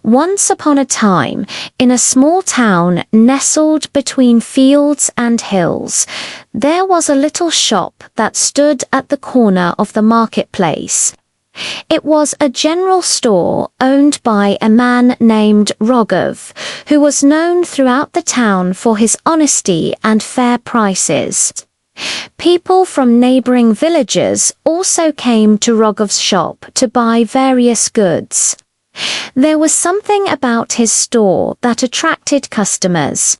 Once upon a time, in a small town nestled between fields and hills, there was a little shop that stood at the corner of the marketplace. It was a general store owned by a man named Rogov, who was known throughout the town for his honesty and fair prices. People from neighboring villages also came to Rogov's shop to buy various goods. There was something about his store that attracted customers.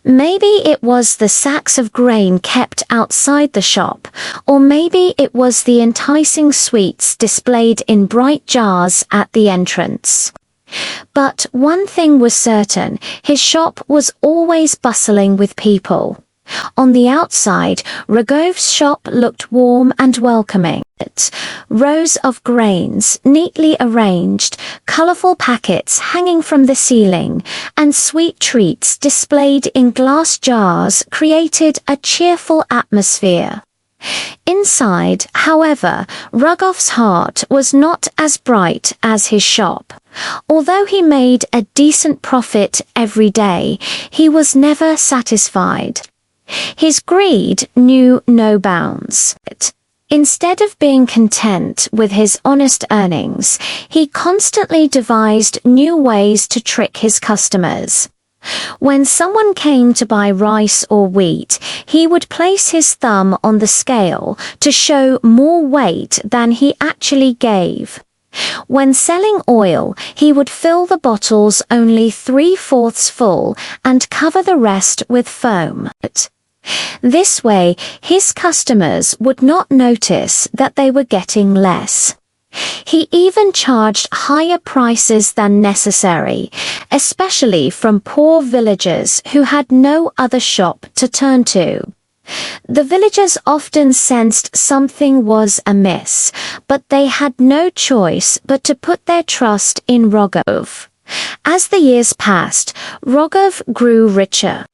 Maybe it was the sacks of grain kept outside the shop, or maybe it was the enticing sweets displayed in bright jars at the entrance. But one thing was certain, his shop was always bustling with people. On the outside, Rogov's shop looked warm and welcoming. Rows of grains, neatly arranged, colorful packets hanging from the ceiling, and sweet treats displayed in glass jars created a cheerful atmosphere. Inside, however, Rogov's heart was not as bright as his shop. Although he made a decent profit every day, he was never satisfied. His greed knew no bounds. Instead of being content with his honest earnings, he constantly devised new ways to trick his customers. When someone came to buy rice or wheat, he would place his thumb on the scale to show more weight than he actually gave. When selling oil, he would fill the bottles only 3/4 full and cover the rest with foam. This way, his customers would not notice that they were getting less. He even charged higher prices than necessary, especially from poor villagers who had no other shop to turn to. The villagers often sensed something was amiss, but they had no choice but to put their trust in Rogov. As the years passed, Rogov grew richer.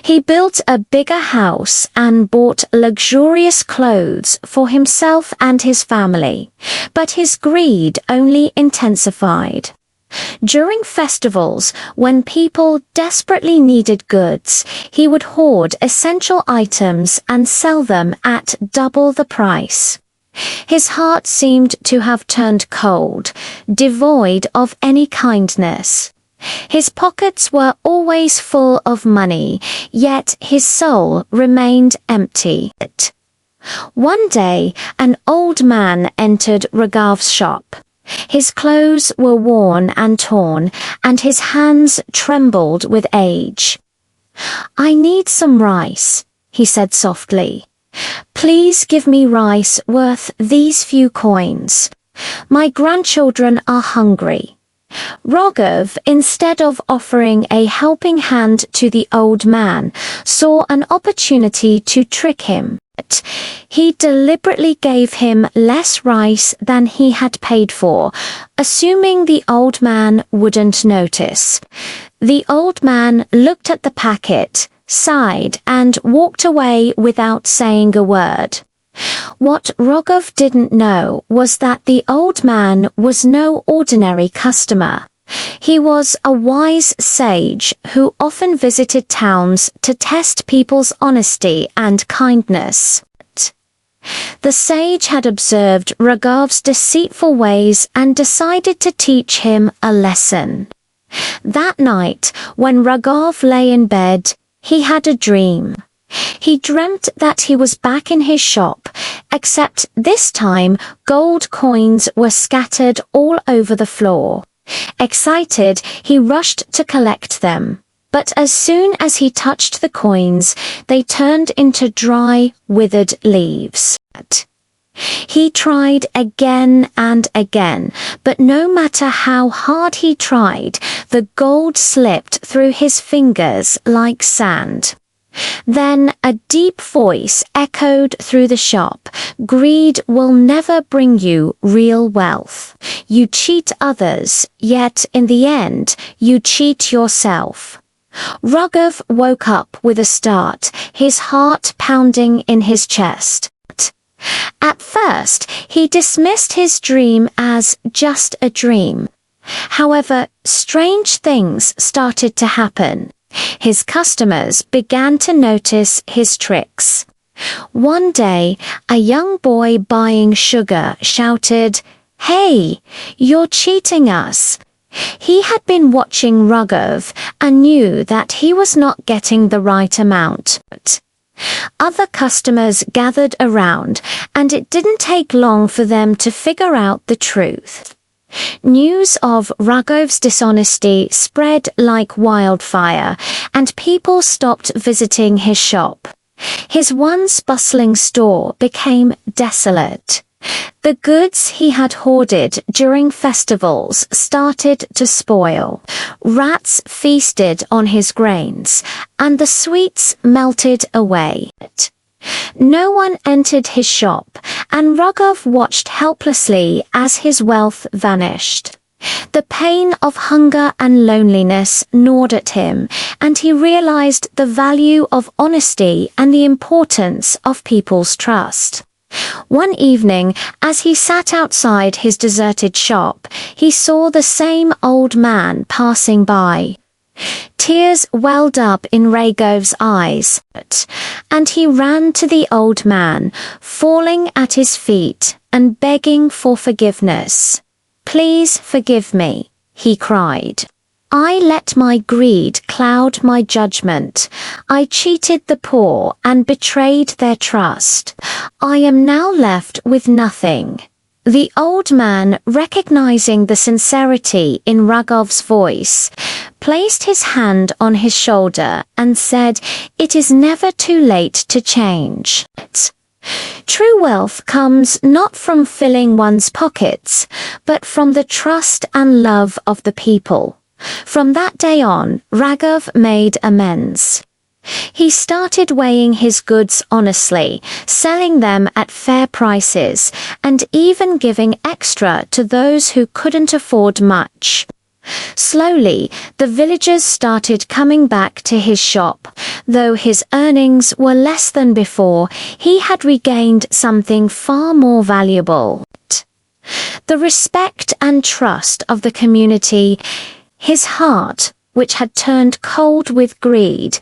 He built a bigger house and bought luxurious clothes for himself and his family, but his greed only intensified. During festivals, when people desperately needed goods, he would hoard essential items and sell them at double the price. His heart seemed to have turned cold, devoid of any kindness. His pockets were always full of money, yet his soul remained empty. One day, an old man entered Rogov's shop. His clothes were worn and torn, and his hands trembled with age. "I need some rice," he said softly. "Please give me rice worth these few coins. My grandchildren are hungry." Rogov, instead of offering a helping hand to the old man, saw an opportunity to trick him. He deliberately gave him less rice than he had paid for, assuming the old man wouldn't notice. The old man looked at the packet, sighed, and walked away without saying a word. What Rogov didn't know was that the old man was no ordinary customer. He was a wise sage who often visited towns to test people's honesty and kindness. The sage had observed Rogov's deceitful ways and decided to teach him a lesson. That night, when Rogov lay in bed, he had a dream. He dreamt that he was back in his shop, except this time gold coins were scattered all over the floor. Excited, he rushed to collect them. But as soon as he touched the coins, they turned into dry, withered leaves. He tried again and again, but no matter how hard he tried, the gold slipped through his fingers like sand. Then a deep voice echoed through the shop. "Greed will never bring you real wealth. You cheat others, yet in the end, you cheat yourself." Rogov woke up with a start, his heart pounding in his chest. At first, he dismissed his dream as just a dream. However, strange things started to happen. His customers began to notice his tricks. One day, a young boy buying sugar shouted, "Hey, you're cheating us." He had been watching Raghav and knew that he was not getting the right amount. Other customers gathered around, and it didn't take long for them to figure out the truth. News of Raghav's dishonesty spread like wildfire, and people stopped visiting his shop. His once bustling store became desolate. The goods he had hoarded during festivals started to spoil. Rats feasted on his grains, and the sweets melted away. No one entered his shop, and Raghav watched helplessly as his wealth vanished. The pain of hunger and loneliness gnawed at him, and he realized the value of honesty and the importance of people's trust. One evening, as he sat outside his deserted shop, he saw the same old man passing by. Tears welled up in Raghav's eyes, and he ran to the old man, falling at his feet and begging for forgiveness. "Please forgive me," he cried. "I let my greed cloud my judgment. I cheated the poor and betrayed their trust. I am now left with nothing." The old man, recognizing the sincerity in Raghav's voice, placed his hand on his shoulder and said, "It is never too late to change." True wealth comes not from filling one's pockets, but from the trust and love of the people. From that day on, Raghav made amends. He started weighing his goods honestly, selling them at fair prices, and even giving extra to those who couldn't afford much. Slowly, the villagers started coming back to his shop. Though his earnings were less than before, he had regained something far more valuable: the respect and trust of the community. His heart, which had turned cold with greed,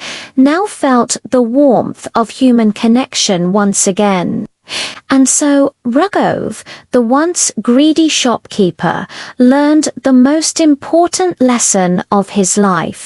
now felt the warmth of human connection once again. And so Raghav, the once greedy shopkeeper, learned the most important lesson of his life.